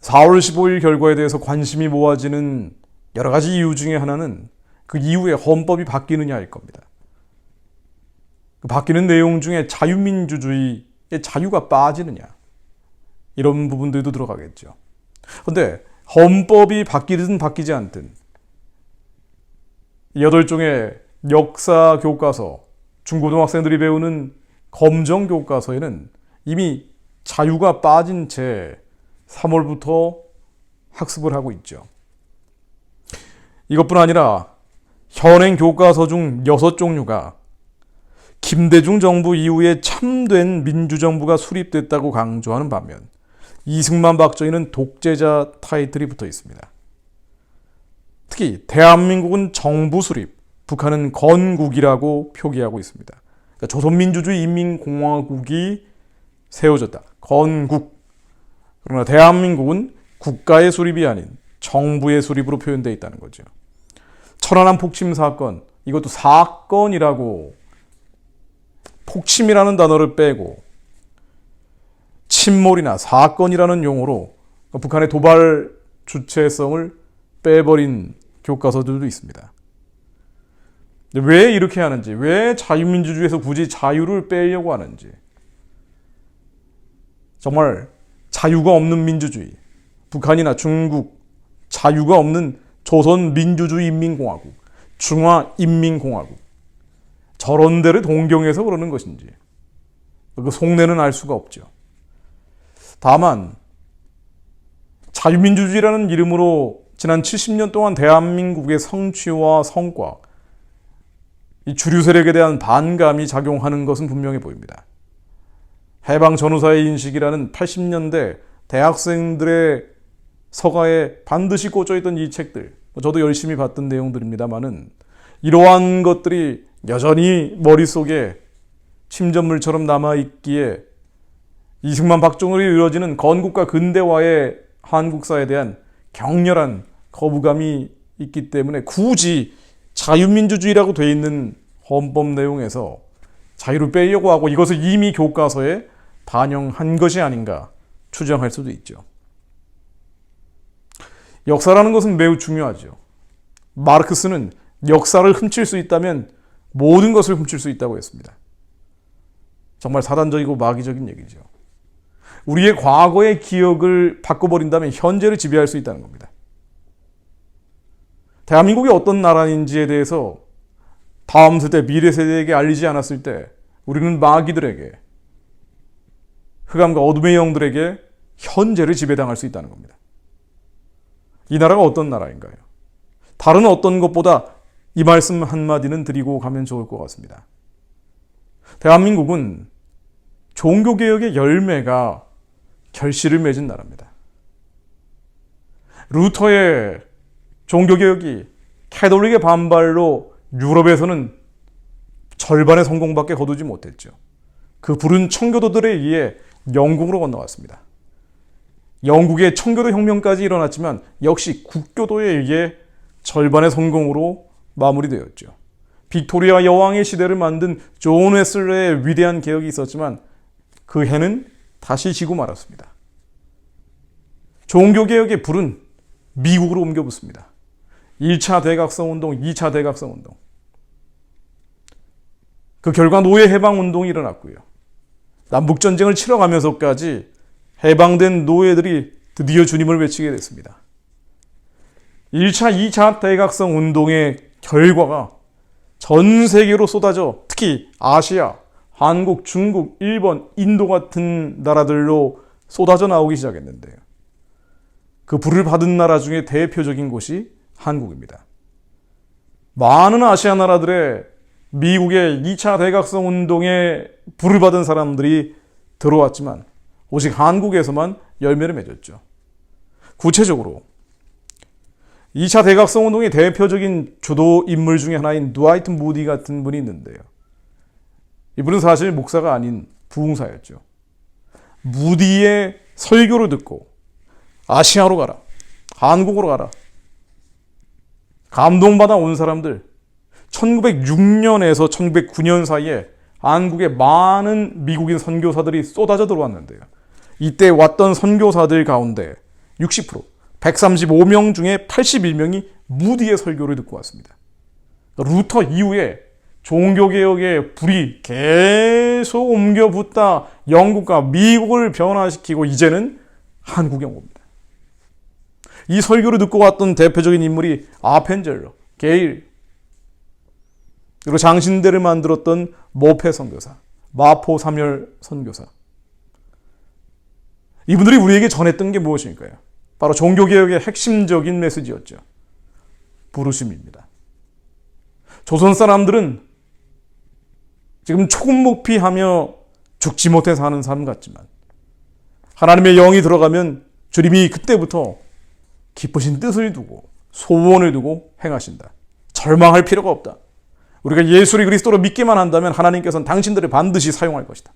4월 15일 결과에 대해서 관심이 모아지는 여러 가지 이유 중에 하나는 그 이후에 헌법이 바뀌느냐일 겁니다. 그 바뀌는 내용 중에 자유민주주의의 자유가 빠지느냐, 이런 부분들도 들어가겠죠. 그런데 헌법이 바뀌든 바뀌지 않든 8종의 역사 교과서, 중고등학생들이 배우는 검정 교과서에는 이미 자유가 빠진 채 3월부터 학습을 하고 있죠. 이것뿐 아니라 현행 교과서 중 6종류가 김대중 정부 이후에 참된 민주정부가 수립됐다고 강조하는 반면 이승만 박정희는 독재자 타이틀이 붙어 있습니다. 특히 대한민국은 정부 수립, 북한은 건국이라고 표기하고 있습니다. 그러니까 조선민주주의 인민공화국이 세워졌다. 건국. 그러나 대한민국은 국가의 수립이 아닌 정부의 수립으로 표현되어 있다는 거죠. 천안함 폭침 사건, 이것도 사건이라고 폭침이라는 단어를 빼고 침몰이나 사건이라는 용어로 북한의 도발 주체성을 빼버린 교과서들도 있습니다. 왜 이렇게 하는지, 왜 자유민주주의에서 굳이 자유를 빼려고 하는지, 정말 자유가 없는 민주주의, 북한이나 중국, 자유가 없는 조선민주주의인민공화국, 중화인민공화국, 저런 데를 동경해서 그러는 것인지 그 속내는 알 수가 없죠. 다만 자유민주주의라는 이름으로 지난 70년 동안 대한민국의 성취와 성과, 이 주류 세력에 대한 반감이 작용하는 것은 분명해 보입니다. 해방 전후사의 인식이라는 80년대 대학생들의 서가에 반드시 꽂혀있던 이 책들, 저도 열심히 봤던 내용들입니다만은 이러한 것들이 여전히 머릿속에 침전물처럼 남아있기에 이승만 박정희로 이루어지는 건국과 근대화의 한국사에 대한 격렬한 거부감이 있기 때문에 굳이 자유민주주의라고 되어 있는 헌법 내용에서 자유를 빼려고 하고 이것을 이미 교과서에 반영한 것이 아닌가 추정할 수도 있죠. 역사라는 것은 매우 중요하죠. 마르크스는 역사를 훔칠 수 있다면 모든 것을 훔칠 수 있다고 했습니다. 정말 사단적이고 마귀적인 얘기죠. 우리의 과거의 기억을 바꿔버린다면 현재를 지배할 수 있다는 겁니다. 대한민국이 어떤 나라인지에 대해서 다음 세대, 미래 세대에게 알리지 않았을 때 우리는 마귀들에게, 흑암과 어둠의 영들에게 현재를 지배당할 수 있다는 겁니다. 이 나라가 어떤 나라인가요? 다른 어떤 것보다 이 말씀 한마디는 드리고 가면 좋을 것 같습니다. 대한민국은 종교개혁의 열매가 결실을 맺은 나라입니다. 루터의 종교개혁이 캐톨릭의 반발로 유럽에서는 절반의 성공밖에 거두지 못했죠. 그 부른 청교도들에 의해 영국으로 건너갔습니다. 영국의 청교도 혁명까지 일어났지만 역시 국교도에 의해 절반의 성공으로 마무리되었죠. 빅토리아 여왕의 시대를 만든 존 웨슬레의 위대한 개혁이 있었지만 그 해는 다시 지고 말았습니다. 종교개혁의 불은 미국으로 옮겨붙습니다. 1차 대각성운동, 2차 대각성운동. 그 결과 노예해방운동이 일어났고요. 남북전쟁을 치러가면서까지 해방된 노예들이 드디어 주님을 외치게 됐습니다. 1차, 2차 대각성운동의 결과가 전 세계로 쏟아져 특히 아시아, 한국, 중국, 일본, 인도 같은 나라들로 쏟아져 나오기 시작했는데요. 그 불을 받은 나라 중에 대표적인 곳이 한국입니다. 많은 아시아 나라들의 미국의 2차 대각성 운동에 불을 받은 사람들이 들어왔지만 오직 한국에서만 열매를 맺었죠. 구체적으로 2차 대각성 운동의 대표적인 주도 인물 중에 하나인 드와이트 무디 같은 분이 있는데요. 이분은 사실 목사가 아닌 부흥사였죠. 무디의 설교를 듣고 아시아로 가라, 한국으로 가라, 감동받아 온 사람들, 1906년에서 1909년 사이에 한국에 많은 미국인 선교사들이 쏟아져 들어왔는데요. 이때 왔던 선교사들 가운데 60%, 135명 중에 81명이 무디의 설교를 듣고 왔습니다. 루터 이후에 종교개혁의 불이 계속 옮겨 붙다 영국과 미국을 변화시키고 이제는 한국에 옵니다. 이 설교를 듣고 왔던 대표적인 인물이 아펜젤러, 게일, 그리고 장신대를 만들었던 모페 선교사, 마포 삼열 선교사. 이분들이 우리에게 전했던 게 무엇일까요? 바로 종교개혁의 핵심적인 메시지였죠. 부르심입니다. 조선 사람들은 지금 초급목피하며 죽지 못해 사는 삶 같지만 하나님의 영이 들어가면 주님이 그때부터 깊으신 뜻을 두고 소원을 두고 행하신다. 절망할 필요가 없다. 우리가 예수를 그리스도로 믿기만 한다면 하나님께서는 당신들을 반드시 사용할 것이다.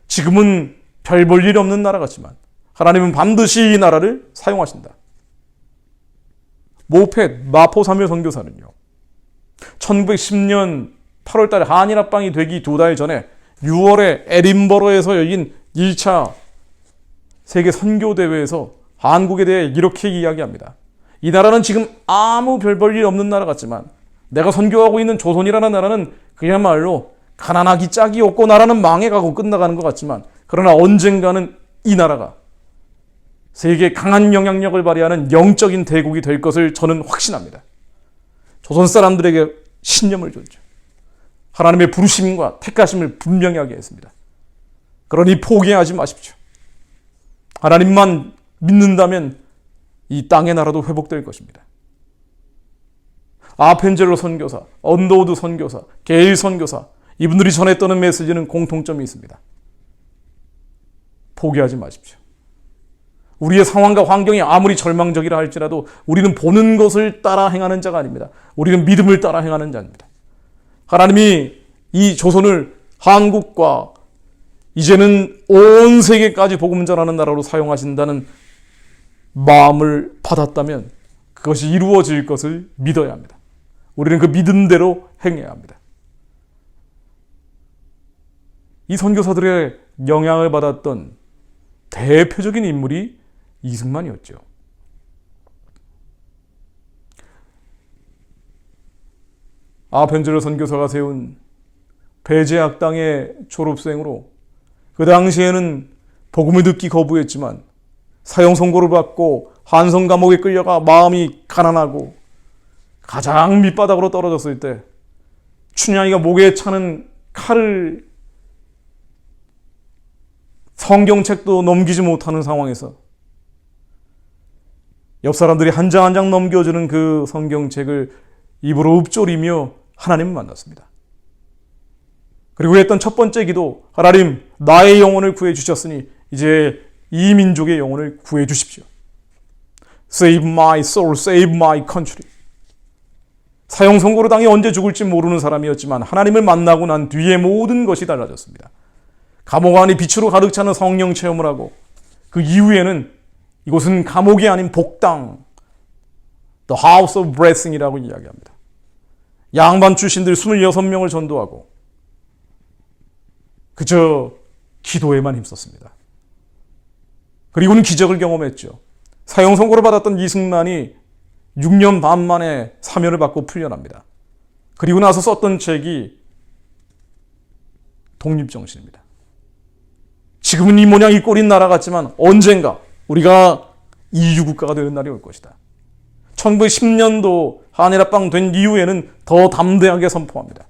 지금은 별 볼 일 없는 나라 같지만 하나님은 반드시 이 나라를 사용하신다. 모펫 마포 삼열 선교사는요, 1910년 8월 달에 한일합방이 되기 2달 전에 6월에 에딘버러에서 열린 1차 세계 선교대회에서 한국에 대해 이렇게 이야기합니다. 이 나라는 지금 아무 별 볼 일 없는 나라 같지만 내가 선교하고 있는 조선이라는 나라는 그야말로 가난하기 짝이 없고 나라는 망해가고 끝나가는 것 같지만 그러나 언젠가는 이 나라가 세계에 강한 영향력을 발휘하는 영적인 대국이 될 것을 저는 확신합니다. 조선 사람들에게 신념을 줬죠. 하나님의 부르심과 택하심을 분명히 하게 했습니다. 그러니 포기하지 마십시오. 하나님만 믿는다면 이 땅의 나라도 회복될 것입니다. 아펜젤로 선교사, 언더우드 선교사, 게일 선교사, 이분들이 전했던 메시지는 공통점이 있습니다. 포기하지 마십시오. 우리의 상황과 환경이 아무리 절망적이라 할지라도 우리는 보는 것을 따라 행하는 자가 아닙니다. 우리는 믿음을 따라 행하는 자입니다. 하나님이 이 조선을 한국과 이제는 온 세계까지 복음 전하는 나라로 사용하신다는 마음을 받았다면 그것이 이루어질 것을 믿어야 합니다. 우리는 그 믿음대로 행해야 합니다. 이 선교사들의 영향을 받았던 대표적인 인물이 이승만이었죠. 아펜젤러 선교사가 세운 배제학당의 졸업생으로 그 당시에는 복음을 듣기 거부했지만 사형 선고를 받고 한성 감옥에 끌려가 마음이 가난하고 가장 밑바닥으로 떨어졌을 때 춘향이가 목에 차는 칼을 성경책도 넘기지 못하는 상황에서 옆 사람들이 한 장 한 장 넘겨주는 그 성경책을 입으로 읊조리며 하나님을 만났습니다. 그리고 했던 첫 번째 기도, 하나님 나의 영혼을 구해 주셨으니 이제 이 민족의 영혼을 구해 주십시오. Save my soul, save my country. 사형 선고로 당해 언제 죽을지 모르는 사람이었지만 하나님을 만나고 난 뒤에 모든 것이 달라졌습니다. 감옥 안이 빛으로 가득 차는 성령 체험을 하고 그 이후에는 이곳은 감옥이 아닌 복당, The House of Blessing이라고 이야기합니다. 양반 출신들 26명을 전도하고 그저 기도에만 힘썼습니다. 그리고는 기적을 경험했죠. 사형 선고를 받았던 이승만이 6년 반 만에 사면을 받고 풀려납니다. 그리고 나서 썼던 책이 독립정신입니다. 지금은 이 모양 이 꼴인 나라 같지만 언젠가 우리가 이주국가가 되는 날이 올 것이다. 1910년도 한일합방 된 이후에는 더 담대하게 선포합니다.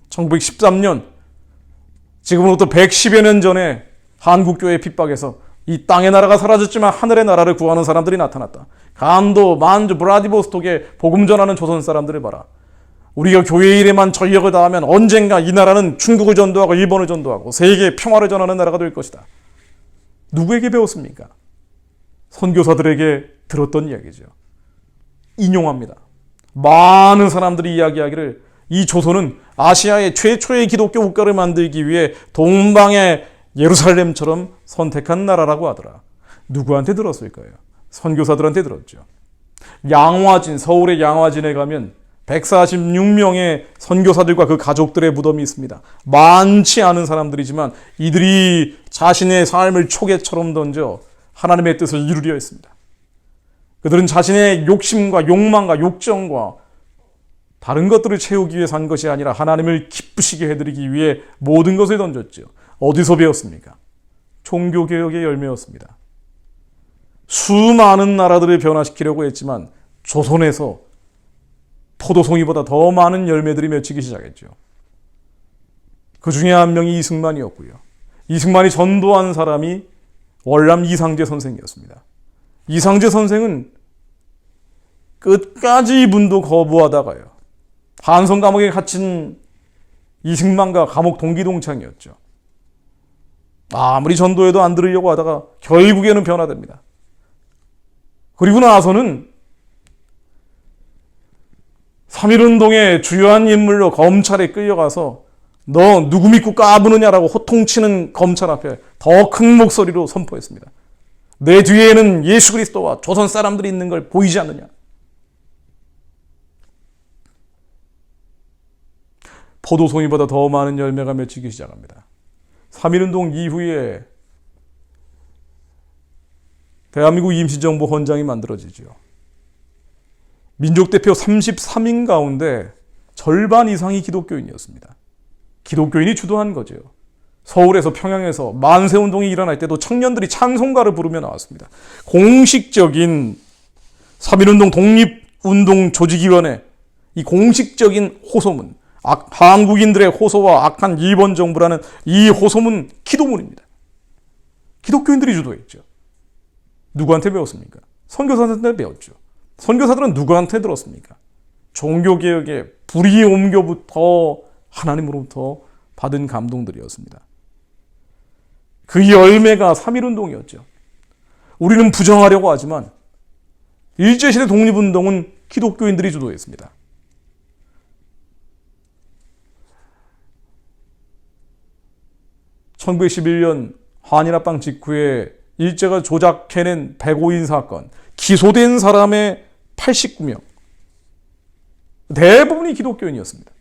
1913년, 지금으로부터 110여 년 전에 한국교회 핍박에서 이 땅의 나라가 사라졌지만 하늘의 나라를 구하는 사람들이 나타났다. 간도, 만주, 브라디보스톡에 복음 전하는 조선 사람들을 봐라. 우리가 교회 일에만 전력을 다하면 언젠가 이 나라는 중국을 전도하고 일본을 전도하고 세계의 평화를 전하는 나라가 될 것이다. 누구에게 배웠습니까? 선교사들에게 들었던 이야기죠. 인용합니다. 많은 사람들이 이야기하기를 이 조선은 아시아의 최초의 기독교 국가를 만들기 위해 동방의 예루살렘처럼 선택한 나라라고 하더라. 누구한테 들었을까요? 선교사들한테 들었죠. 양화진, 서울의 양화진에 가면 146명의 선교사들과 그 가족들의 무덤이 있습니다. 많지 않은 사람들이지만 이들이 자신의 삶을 초계처럼 던져 하나님의 뜻을 이루려 했습니다. 그들은 자신의 욕심과 욕망과 욕정과 다른 것들을 채우기 위해 산 것이 아니라 하나님을 기쁘시게 해드리기 위해 모든 것을 던졌죠. 어디서 배웠습니까? 종교개혁의 열매였습니다. 수많은 나라들을 변화시키려고 했지만 조선에서 포도송이보다 더 많은 열매들이 맺히기 시작했죠. 그 중에 한 명이 이승만이었고요. 이승만이 전도한 사람이 월남 이상제 선생이었습니다. 이상제 선생은 끝까지 문도 거부하다가요, 한성 감옥에 갇힌 이승만과 감옥 동기동창이었죠. 아무리 전도해도 안 들으려고 하다가 결국에는 변화됩니다. 그리고 나서는 3.1운동의 주요한 인물로 검찰에 끌려가서 너 누구 믿고 까부느냐라고 호통치는 검찰 앞에 더 큰 목소리로 선포했습니다. 내 뒤에는 예수 그리스도와 조선 사람들이 있는 걸 보이지 않느냐. 포도송이보다 더 많은 열매가 맺히기 시작합니다. 3.1운동 이후에 대한민국 임시정부 헌장이 만들어지죠. 민족대표 33인 가운데 절반 이상이 기독교인이었습니다. 기독교인이 주도한 거죠. 서울에서 평양에서 만세운동이 일어날 때도 청년들이 찬송가를 부르며 나왔습니다. 공식적인 3.1운동 독립운동 조직위원회, 이 공식적인 호소문, 한국인들의 호소와 악한 일본 정부라는 이 호소문 기도문입니다. 기독교인들이 주도했죠. 누구한테 배웠습니까? 선교사들한테 배웠죠. 선교사들은 누구한테 들었습니까? 종교개혁의 불의 옴교부터 하나님으로부터 받은 감동들이었습니다. 그 열매가 3.1운동이었죠. 우리는 부정하려고 하지만 일제시대 독립운동은 기독교인들이 주도했습니다. 1911년 한일합방 직후에 일제가 조작해낸 백오인 사건, 기소된 사람의 89명, 대부분이 기독교인이었습니다.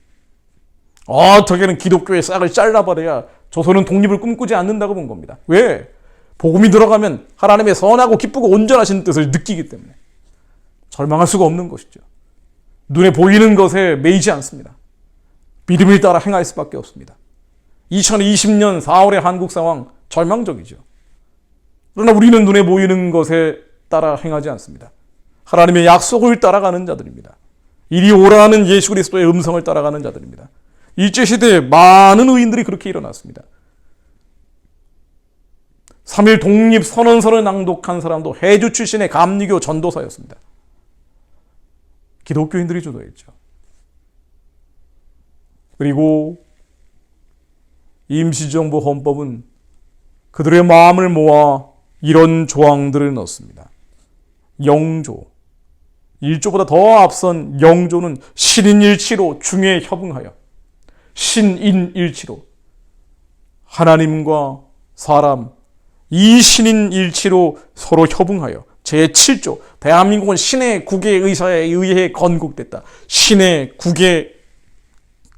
어떻게는 기독교의 싹을 잘라버려야 조선은 독립을 꿈꾸지 않는다고 본 겁니다. 왜? 복음이 들어가면 하나님의 선하고 기쁘고 온전하신 뜻을 느끼기 때문에 절망할 수가 없는 것이죠. 눈에 보이는 것에 매이지 않습니다. 믿음을 따라 행할 수밖에 없습니다. 2020년 4월의 한국 상황 절망적이죠. 그러나 우리는 눈에 보이는 것에 따라 행하지 않습니다. 하나님의 약속을 따라가는 자들입니다. 이리 오라는 예수 그리스도의 음성을 따라가는 자들입니다. 일제시대에 많은 의인들이 그렇게 일어났습니다. 3.1 독립선언서를 낭독한 사람도 해주 출신의 감리교 전도사였습니다. 기독교인들이 주도했죠. 그리고 임시정부 헌법은 그들의 마음을 모아 이런 조항들을 넣습니다. 영조, 1조보다 더 앞선 영조는 신인일치로 중에 협응하여 신인일치로 하나님과 사람 이 신인일치로 서로 협응하여 제7조 대한민국은 신의 국의 의사에 의해 건국됐다. 신의 국의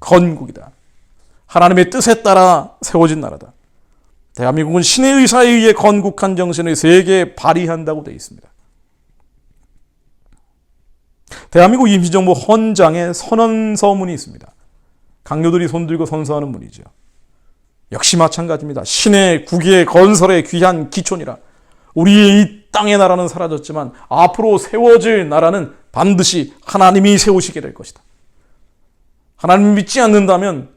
건국이다. 하나님의 뜻에 따라 세워진 나라다. 대한민국은 신의 의사에 의해 건국한 정신을 세계에 발휘한다고 되어 있습니다. 대한민국 임시정부 헌장에 선언서문이 있습니다. 강요들이 손들고 선서하는 문이죠. 역시 마찬가지입니다. 신의 국의 건설의 귀한 기초니라. 우리의 이 땅의 나라는 사라졌지만 앞으로 세워질 나라는 반드시 하나님이 세우시게 될 것이다. 하나님을 믿지 않는다면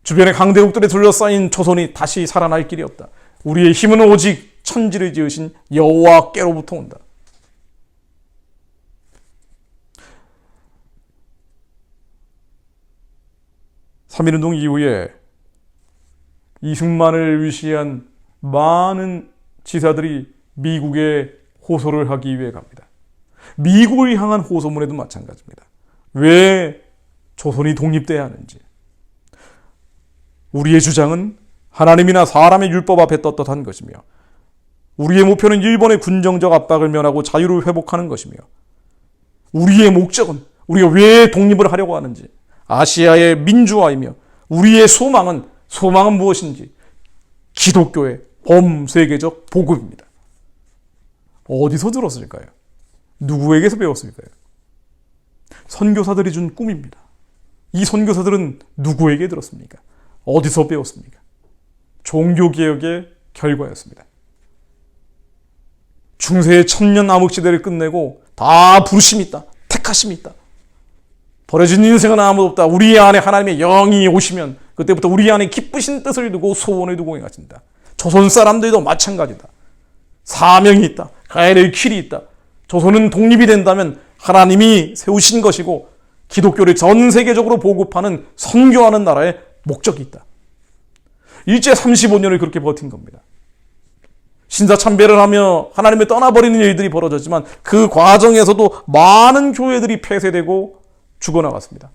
주변의 강대국들에 둘러싸인 조선이 다시 살아날 길이 없다. 우리의 힘은 오직 천지를 지으신 여호와께로부터 온다. 삼일운동 이후에 이승만을 위시한 많은 지사들이 미국에 호소를 하기 위해 갑니다. 미국을 향한 호소문에도 마찬가지입니다. 왜 조선이 독립돼야 하는지. 우리의 주장은 하나님이나 사람의 율법 앞에 떳떳한 것이며 우리의 목표는 일본의 군정적 압박을 면하고 자유를 회복하는 것이며 우리의 목적은 우리가 왜 독립을 하려고 하는지 아시아의 민주화이며 우리의 소망은 무엇인지 기독교의 범세계적 복음입니다. 어디서 들었을까요? 누구에게서 배웠을까요? 선교사들이 준 꿈입니다. 이 선교사들은 누구에게 들었습니까? 어디서 배웠습니까? 종교개혁의 결과였습니다. 중세의 천년 암흑시대를 끝내고 다 부르심이 있다. 택하심이 있다. 버려진 인생은 아무도 없다. 우리 안에 하나님의 영이 오시면 그때부터 우리 안에 기쁘신 뜻을 두고 소원을 두고 행하신다. 조선 사람들도 마찬가지다. 사명이 있다. 가야 될 길이 있다. 조선은 독립이 된다면 하나님이 세우신 것이고 기독교를 전 세계적으로 보급하는 선교하는 나라의 목적이 있다. 일제 35년을 그렇게 버틴 겁니다. 신사참배를 하며 하나님을 떠나버리는 일들이 벌어졌지만 그 과정에서도 많은 교회들이 폐쇄되고 죽어나갔습니다.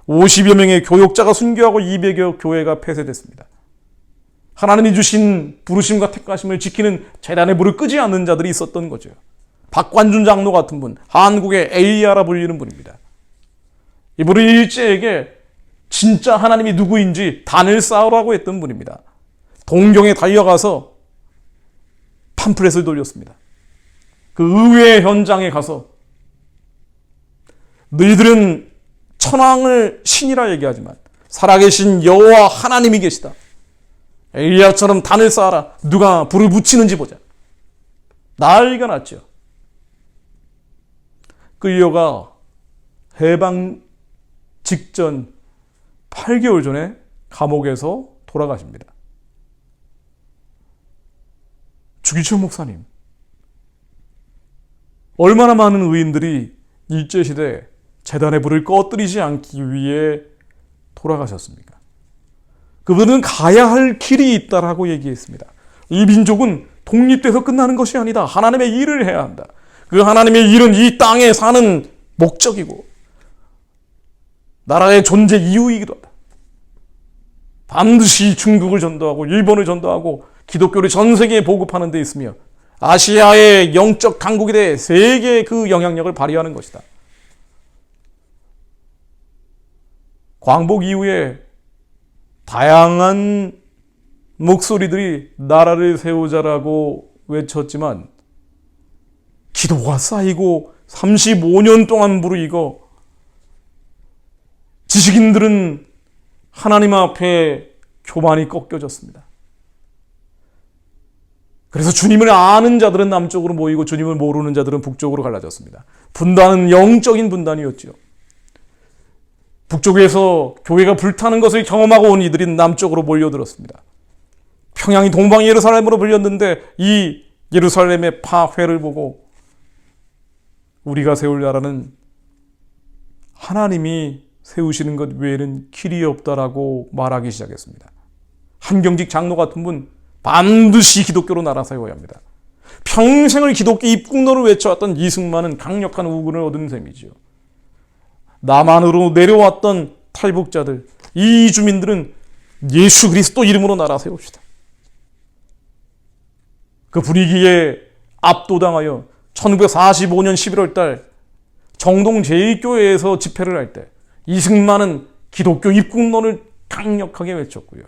50여 명의 교역자가 순교하고 200여 교회가 폐쇄됐습니다. 하나님이 주신 부르심과 택하심을 지키는 재단의 불을 끄지 않는 자들이 있었던 거죠. 박관준 장로 같은 분, 한국의 엘리야라 불리는 분입니다. 이분은 일제에게 진짜 하나님이 누구인지 단을 쌓으라고 했던 분입니다. 동경에 달려가서 팜플렛을 돌렸습니다. 그 의회 현장에 가서 너희들은 천황을 신이라 얘기하지만 살아계신 여호와 하나님이 계시다. 엘리야처럼 단을 쌓아라. 누가 불을 붙이는지 보자. 난리가 났죠. 끌려가 해방 직전 8개월 전에 감옥에서 돌아가십니다. 주기철 목사님, 얼마나 많은 의인들이 일제시대 재단의 불을 꺼뜨리지 않기 위해 돌아가셨습니까? 그분은 가야 할 길이 있다라고 얘기했습니다. 이 민족은 독립돼서 끝나는 것이 아니다. 하나님의 일을 해야 한다. 그 하나님의 일은 이 땅에 사는 목적이고 나라의 존재 이유이기도 하다. 반드시 중국을 전도하고 일본을 전도하고 기독교를 전 세계에 보급하는 데 있으며 아시아의 영적 강국에 대해 세계의 그 영향력을 발휘하는 것이다. 광복 이후에 다양한 목소리들이 나라를 세우자라고 외쳤지만 기도가 쌓이고 35년 동안 무르익어 지식인들은 하나님 앞에 교만이 꺾여졌습니다. 그래서 주님을 아는 자들은 남쪽으로 모이고 주님을 모르는 자들은 북쪽으로 갈라졌습니다. 분단은 영적인 분단이었죠. 북쪽에서 교회가 불타는 것을 경험하고 온 이들이 남쪽으로 몰려들었습니다. 평양이 동방 예루살렘으로 불렸는데 이 예루살렘의 파회를 보고 우리가 세울 나라는 하나님이 세우시는 것 외에는 길이 없다라고 말하기 시작했습니다. 한경직 장로 같은 분 반드시 기독교로 나라 세워야 합니다. 평생을 기독교 입국노를 외쳐왔던 이승만은 강력한 우군을 얻은 셈이죠. 남한으로 내려왔던 탈북자들, 이 주민들은 예수 그리스도 이름으로 나라 세웁시다. 그 분위기에 압도당하여 1945년 11월 달 정동 제1교회에서 집회를 할 때 이승만은 기독교 입국론을 강력하게 외쳤고요.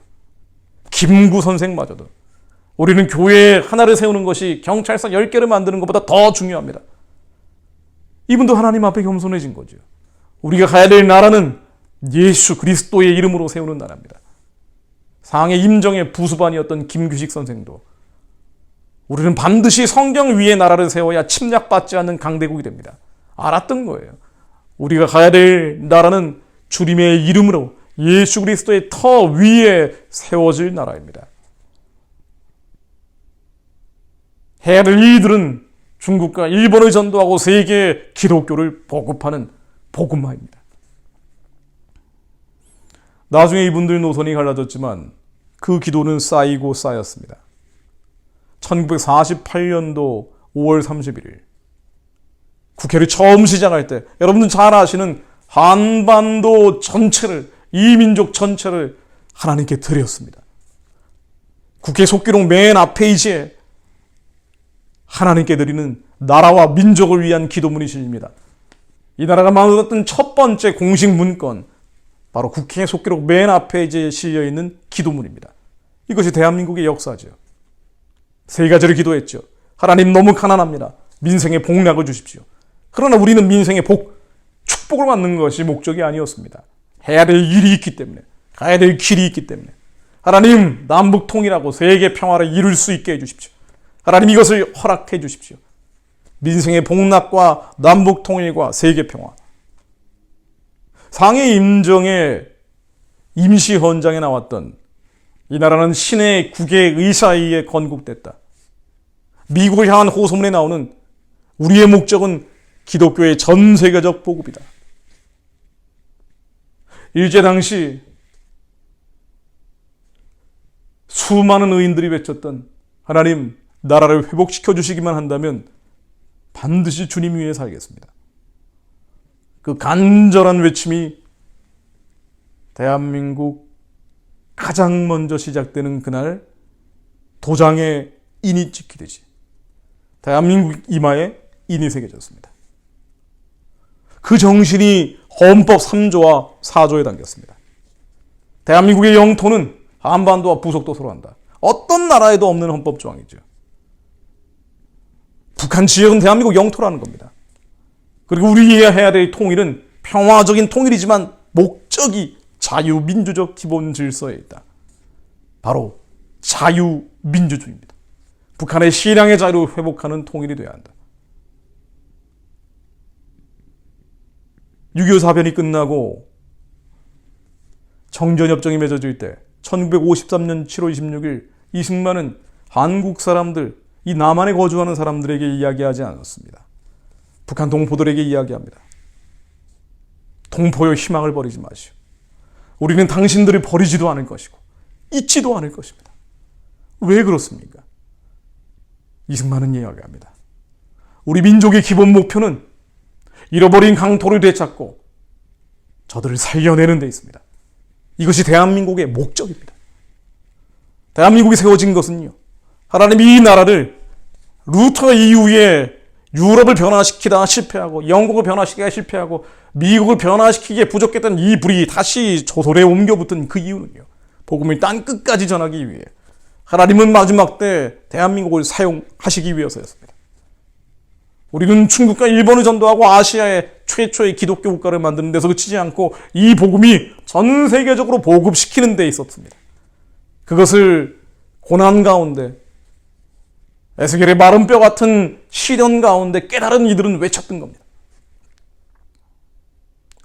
김구 선생마저도 우리는 교회 하나를 세우는 것이 경찰서 10개를 만드는 것보다 더 중요합니다. 이분도 하나님 앞에 겸손해진 거죠. 우리가 가야 될 나라는 예수 그리스도의 이름으로 세우는 나라입니다. 상해 임정의 부수반이었던 김규식 선생도 우리는 반드시 성경 위에 나라를 세워야 침략받지 않는 강대국이 됩니다. 알았던 거예요. 우리가 가야 될 나라는 주님의 이름으로 예수 그리스도의 터 위에 세워질 나라입니다. 해야 될 이들은 중국과 일본을 전도하고 세계에 기독교를 보급하는 복음화입니다. 나중에 이분들 노선이 갈라졌지만 그 기도는 쌓이고 쌓였습니다. 1948년도 5월 31일 국회를 처음 시작할 때 여러분들 잘 아시는 한반도 전체를, 이 민족 전체를 하나님께 드렸습니다. 국회 속기록 맨 앞페이지에 하나님께 드리는 나라와 민족을 위한 기도문이 실립니다. 이 나라가 만들었던 첫 번째 공식 문건, 바로 국회 속기록 맨 앞페이지에 실려있는 기도문입니다. 이것이 대한민국의 역사죠. 세 가지를 기도했죠. 하나님, 너무 가난합니다. 민생의 복락을 주십시오. 그러나 우리는 민생의 축복을 받는 것이 목적이 아니었습니다. 해야 될 일이 있기 때문에, 가야 될 길이 있기 때문에 하나님, 남북 통일하고 세계 평화를 이룰 수 있게 해주십시오. 하나님, 이것을 허락해 주십시오. 민생의 복락과 남북 통일과 세계 평화. 상해 임정의 임시 헌장에 나왔던 이 나라는 신의 국외 의사에 의해 건국됐다. 미국을 향한 호소문에 나오는 우리의 목적은 기독교의 전 세계적 보급이다. 일제 당시 수많은 의인들이 외쳤던 하나님, 나라를 회복시켜 주시기만 한다면 반드시 주님 위에 살겠습니다. 그 간절한 외침이 대한민국 가장 먼저 시작되는 그날 도장에 인이 찍히듯이 대한민국 이마에 인이 새겨졌습니다. 그 정신이 헌법 3조와 4조에 담겼습니다. 대한민국의 영토는 한반도와 부속도 서로한다. 어떤 나라에도 없는 헌법 조항이죠. 북한 지역은 대한민국 영토라는 겁니다. 그리고 우리가 해야 될 통일은 평화적인 통일이지만 목적이 자유민주적 기본 질서에 있다. 바로 자유민주주의입니다. 북한의 신앙의 자유를 회복하는 통일이 되어야 한다. 6.25 사변이 끝나고 정전협정이 맺어질 때 1953년 7월 26일 이승만은 한국 사람들, 이 남한에 거주하는 사람들에게 이야기하지 않았습니다. 북한 동포들에게 이야기합니다. 동포여, 희망을 버리지 마시오. 우리는 당신들을 버리지도 않을 것이고 잊지도 않을 것입니다. 왜 그렇습니까? 이승만은 이야기합니다. 우리 민족의 기본 목표는 잃어버린 강토를 되찾고 저들을 살려내는 데 있습니다. 이것이 대한민국의 목적입니다. 대한민국이 세워진 것은요, 하나님이 이 나라를 루터 이후에 유럽을 변화시키다 실패하고 영국을 변화시키기가 실패하고 미국을 변화시키기에 부족했던 이 불이 다시 조선에 옮겨붙은 그 이유는요, 복음을 땅 끝까지 전하기 위해 하나님은 마지막 때 대한민국을 사용하시기 위해서였습니다. 우리는 중국과 일본을 전도하고 아시아의 최초의 기독교 국가를 만드는 데서 그치지 않고 이 복음이 전 세계적으로 보급시키는 데 있었습니다. 그것을 고난 가운데, 에스겔의 마른 뼈 같은 시련 가운데 깨달은 이들은 외쳤던 겁니다.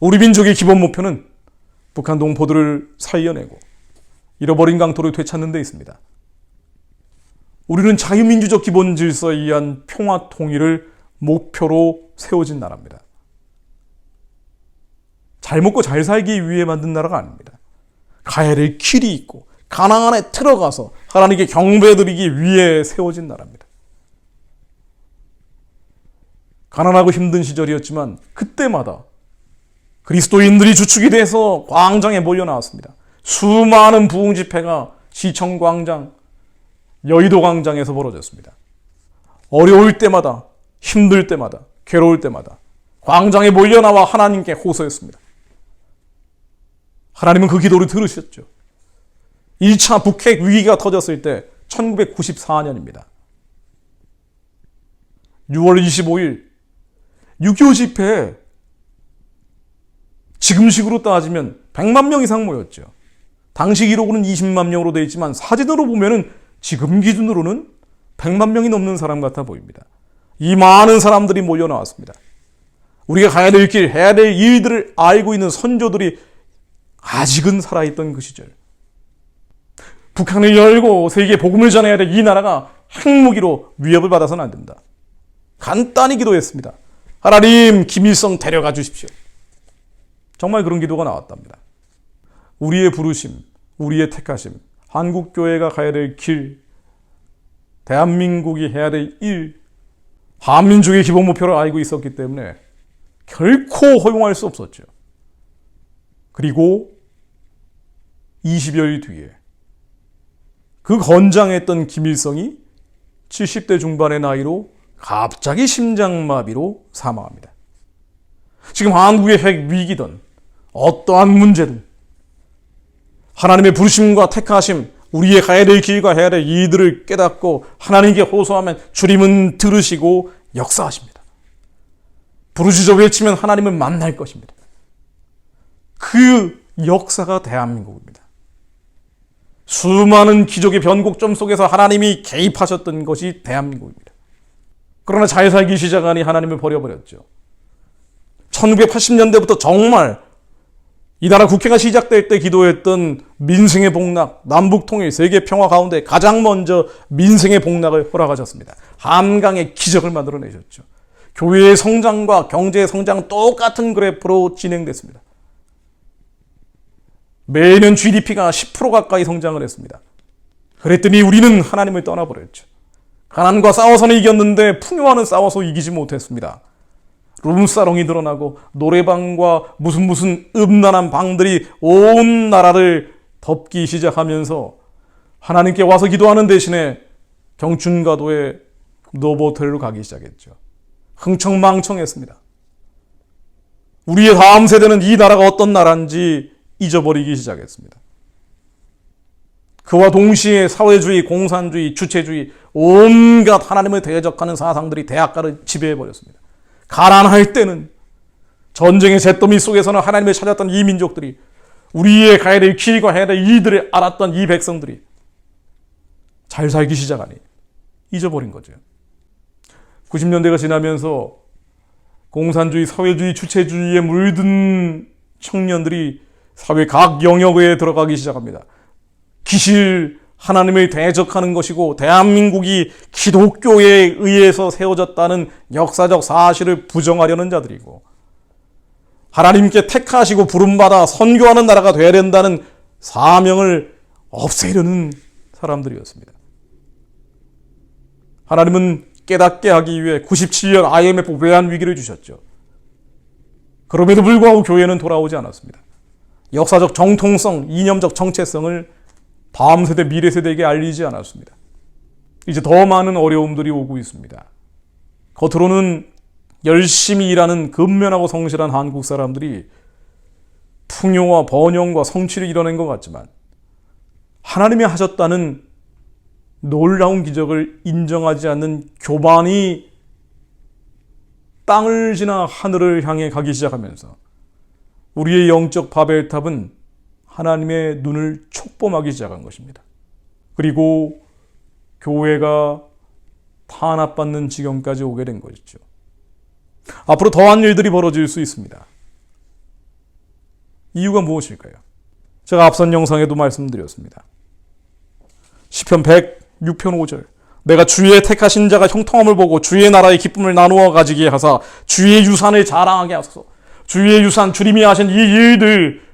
우리 민족의 기본 목표는 북한 동포들을 살려내고 잃어버린 강토를 되찾는 데 있습니다. 우리는 자유민주적 기본 질서에 의한 평화 통일을 목표로 세워진 나라입니다. 잘 먹고 잘 살기 위해 만든 나라가 아닙니다. 가야 될 길이 있고 가나안 안에 들어가서 하나님께 경배드리기 위해 세워진 나라입니다. 가난하고 힘든 시절이었지만 그때마다 그리스도인들이 주축이 돼서 광장에 몰려 나왔습니다. 수많은 부흥 집회가 시청 광장, 여의도 광장에서 벌어졌습니다. 어려울 때마다, 힘들 때마다, 괴로울 때마다 광장에 몰려 나와 하나님께 호소했습니다. 하나님은 그 기도를 들으셨죠. 1차 북핵 위기가 터졌을 때 1994년입니다. 6월 25일 6.25 집회에 지금식으로 따지면 100만 명 이상 모였죠. 당시 기록으로는 20만 명으로 되어 있지만 사진으로 보면은 지금 기준으로는 100만 명이 넘는 사람 같아 보입니다. 이 많은 사람들이 몰려 나왔습니다. 우리가 가야 될 길, 해야 될 일들을 알고 있는 선조들이 아직은 살아있던 그 시절, 북한을 열고 세계에 복음을 전해야 될 이 나라가 핵무기로 위협을 받아서는 안 된다. 간단히 기도했습니다. 하나님, 김일성 데려가 주십시오. 정말 그런 기도가 나왔답니다. 우리의 부르심, 우리의 택하심, 한국교회가 가야 될 길, 대한민국이 해야 될 일, 한민족의 기본 목표를 알고 있었기 때문에 결코 허용할 수 없었죠. 그리고 20여일 뒤에 그 건장했던 김일성이 70대 중반의 나이로 갑자기 심장마비로 사망합니다. 지금 한국의 핵 위기든 어떠한 문제든 하나님의 부르심과 택하심, 우리의 가야 될 길과 해야 될 일들을 깨닫고 하나님께 호소하면 주님은 들으시고 역사하십니다. 부르짖어 외치면 하나님을 만날 것입니다. 그 역사가 대한민국입니다. 수많은 기적의 변곡점 속에서 하나님이 개입하셨던 것이 대한민국입니다. 그러나 잘 살기 시작하니 하나님을 버려버렸죠. 1980년대부터 정말 이 나라 국회가 시작될 때 기도했던 민생의 복락, 남북통일, 세계평화 가운데 가장 먼저 민생의 복락을 허락하셨습니다. 한강의 기적을 만들어내셨죠. 교회의 성장과 경제의 성장 똑같은 그래프로 진행됐습니다. 매년 GDP가 10% 가까이 성장을 했습니다. 그랬더니 우리는 하나님을 떠나버렸죠. 가난과 싸워서는 이겼는데 풍요와는 싸워서 이기지 못했습니다. 룸사롱이 늘어나고 노래방과 무슨 음란한 방들이 온 나라를 덮기 시작하면서 하나님께 와서 기도하는 대신에 경춘가도의 노보텔로 가기 시작했죠. 흥청망청했습니다. 우리의 다음 세대는 이 나라가 어떤 나라인지 잊어버리기 시작했습니다. 그와 동시에 사회주의, 공산주의, 주체주의, 온갖 하나님을 대적하는 사상들이 대학가를 지배해버렸습니다. 가난할 때는 전쟁의 잿더미 속에서는 하나님을 찾았던 이 민족들이, 우리의 가야 될 길과 해야 될 일들을 알았던 이 백성들이 잘 살기 시작하니 잊어버린 거죠. 90년대가 지나면서 공산주의, 사회주의, 주체주의에 물든 청년들이 사회 각 영역에 들어가기 시작합니다. 기실 하나님을 대적하는 것이고 대한민국이 기독교에 의해서 세워졌다는 역사적 사실을 부정하려는 자들이고, 하나님께 택하시고 부름받아 선교하는 나라가 되어야 된다는 사명을 없애려는 사람들이었습니다. 하나님은 깨닫게 하기 위해 97년 IMF 외환 위기를 주셨죠. 그럼에도 불구하고 교회는 돌아오지 않았습니다. 역사적 정통성, 이념적 정체성을 다음 세대, 미래 세대에게 알리지 않았습니다. 이제 더 많은 어려움들이 오고 있습니다. 겉으로는 열심히 일하는 근면하고 성실한 한국 사람들이 풍요와 번영과 성취를 이뤄낸 것 같지만 하나님이 하셨다는 놀라운 기적을 인정하지 않는 교만이 땅을 지나 하늘을 향해 가기 시작하면서 우리의 영적 바벨탑은 하나님의 눈을 촉범하기 시작한 것입니다. 그리고 교회가 탄압받는 지경까지 오게 된 것이죠. 앞으로 더한 일들이 벌어질 수 있습니다. 이유가 무엇일까요? 제가 앞선 영상에도 말씀드렸습니다. 시편 106편 5절, 내가 주의 택하신 자가 형통함을 보고 주의 나라의 기쁨을 나누어 가지게 하사 주의 유산을 자랑하게 하소서. 주의 유산, 주님이 하신 이 일들,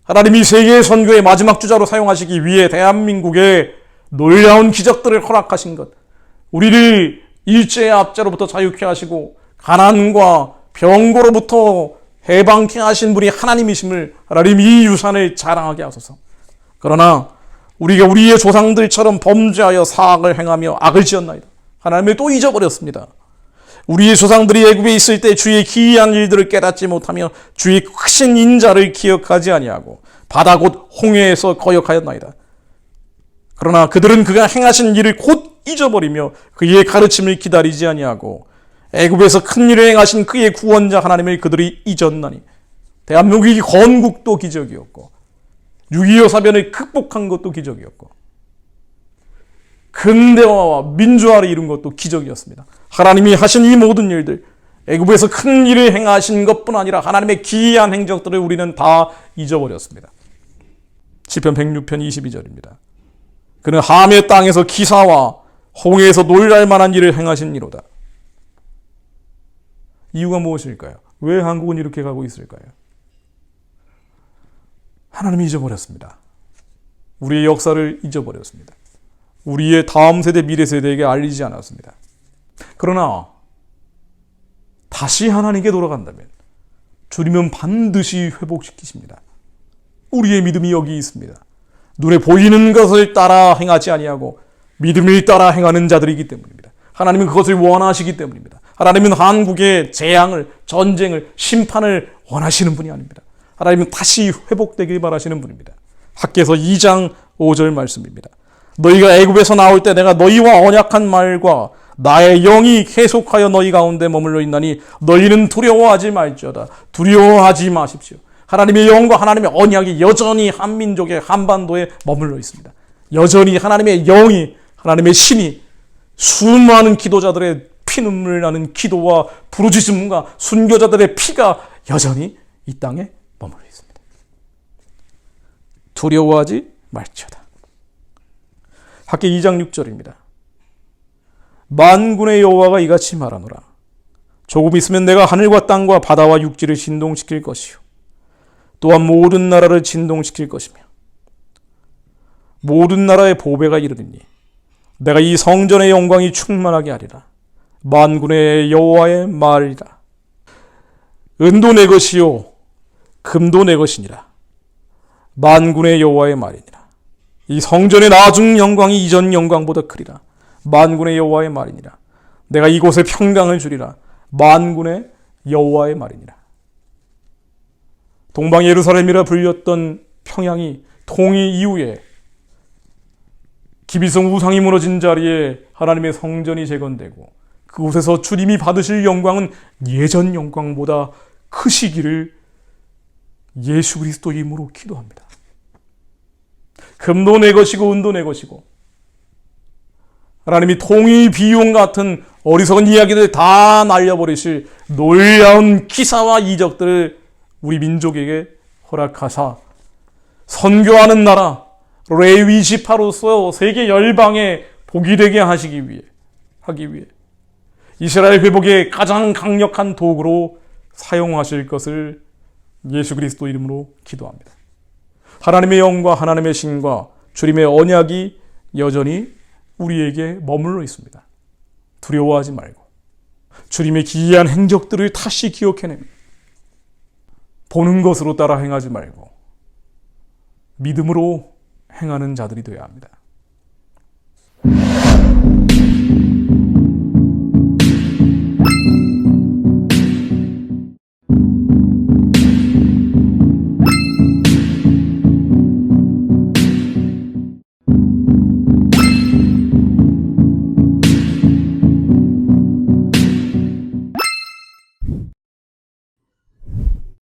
하나님이 세계 선교의 마지막 주자로 사용하시기 위해 대한민국에 놀라운 기적들을 허락하신 것, 우리를 일제의 압제로부터 자유케 하시고 가난과 병고로부터 해방케 하신 분이 하나님이심을, 하나님 이 유산을 자랑하게 하소서. 그러나 우리가 우리의 조상들처럼 범죄하여 사악을 행하며 악을 지었나이다. 하나님을 또 잊어버렸습니다. 우리의 조상들이 애굽에 있을 때 주의 기이한 일들을 깨닫지 못하며 주의 크신 인자를 기억하지 아니하고 바다 곧 홍해에서 거역하였나이다. 그러나 그들은 그가 행하신 일을 곧 잊어버리며 그의 가르침을 기다리지 아니하고 애굽에서 큰 일을 행하신 그의 구원자 하나님을 그들이 잊었나니. 대한민국이 건국도 기적이었고 6.25 사변을 극복한 것도 기적이었고 근대화와 민주화를 이룬 것도 기적이었습니다. 하나님이 하신 이 모든 일들, 애굽에서 큰 일을 행하신 것뿐 아니라 하나님의 기이한 행적들을 우리는 다 잊어버렸습니다. 시편 106편 22절입니다. 그는 함의 땅에서 기사와 홍해에서 놀랄 만한 일을 행하시니로다. 이유가 무엇일까요? 왜 한국은 이렇게 가고 있을까요? 하나님이 잊어버렸습니다. 우리의 역사를 잊어버렸습니다. 우리의 다음 세대, 미래 세대에게 알리지 않았습니다. 그러나 다시 하나님께 돌아간다면 주님은 반드시 회복시키십니다. 우리의 믿음이 여기 있습니다. 눈에 보이는 것을 따라 행하지 아니하고 믿음을 따라 행하는 자들이기 때문입니다. 하나님은 그것을 원하시기 때문입니다. 하나님은 한국의 재앙을, 전쟁을, 심판을 원하시는 분이 아닙니다. 하나님은 다시 회복되길 바라시는 분입니다. 학개서 2장 5절 말씀입니다. 너희가 애굽에서 나올 때 내가 너희와 언약한 말과 나의 영이 계속하여 너희 가운데 머물러 있나니 너희는 두려워하지 말지어다. 두려워하지 마십시오. 하나님의 영과 하나님의 언약이 여전히 한민족의 한반도에 머물러 있습니다. 여전히 하나님의 영이, 하나님의 신이 수많은 기도자들의 피눈물 나는 기도와 부르짖음과 순교자들의 피가 여전히 이 땅에 머물러 있습니다. 두려워하지 말지어다. 학계 2장 6절입니다. 만군의 여호와가 이같이 말하노라. 조금 있으면 내가 하늘과 땅과 바다와 육지를 진동시킬 것이요 또한 모든 나라를 진동시킬 것이며 모든 나라의 보배가 이르리니 내가 이 성전의 영광이 충만하게 하리라. 만군의 여호와의 말이라. 은도 내 것이요 금도 내 것이니라. 만군의 여호와의 말이니라. 이 성전의 나중 영광이 이전 영광보다 크리라. 만군의 여호와의 말이니라. 내가 이곳에 평강을 주리라. 만군의 여호와의 말이니라. 동방 예루살렘이라 불렸던 평양이 통일 이후에 기비성 우상이 무너진 자리에 하나님의 성전이 재건되고 그곳에서 주님이 받으실 영광은 예전 영광보다 크시기를 예수 그리스도 이름으로 기도합니다. 금도 내 것이고 은도 내 것이고 하나님이 통일 비용 같은 어리석은 이야기들 다 날려버리실 놀라운 기사와 이적들을 우리 민족에게 허락하사 선교하는 나라 레위 지파로서 세계 열방에 복이 되게 하기 위해 이스라엘 회복의 가장 강력한 도구로 사용하실 것을 예수 그리스도 이름으로 기도합니다. 하나님의 영과 하나님의 신과 주님의 언약이 여전히 우리에게 머물러 있습니다. 두려워하지 말고 주님의 기이한 행적들을 다시 기억해냅니다. 보는 것으로 따라 행하지 말고 믿음으로 행하는 자들이 되어야 합니다.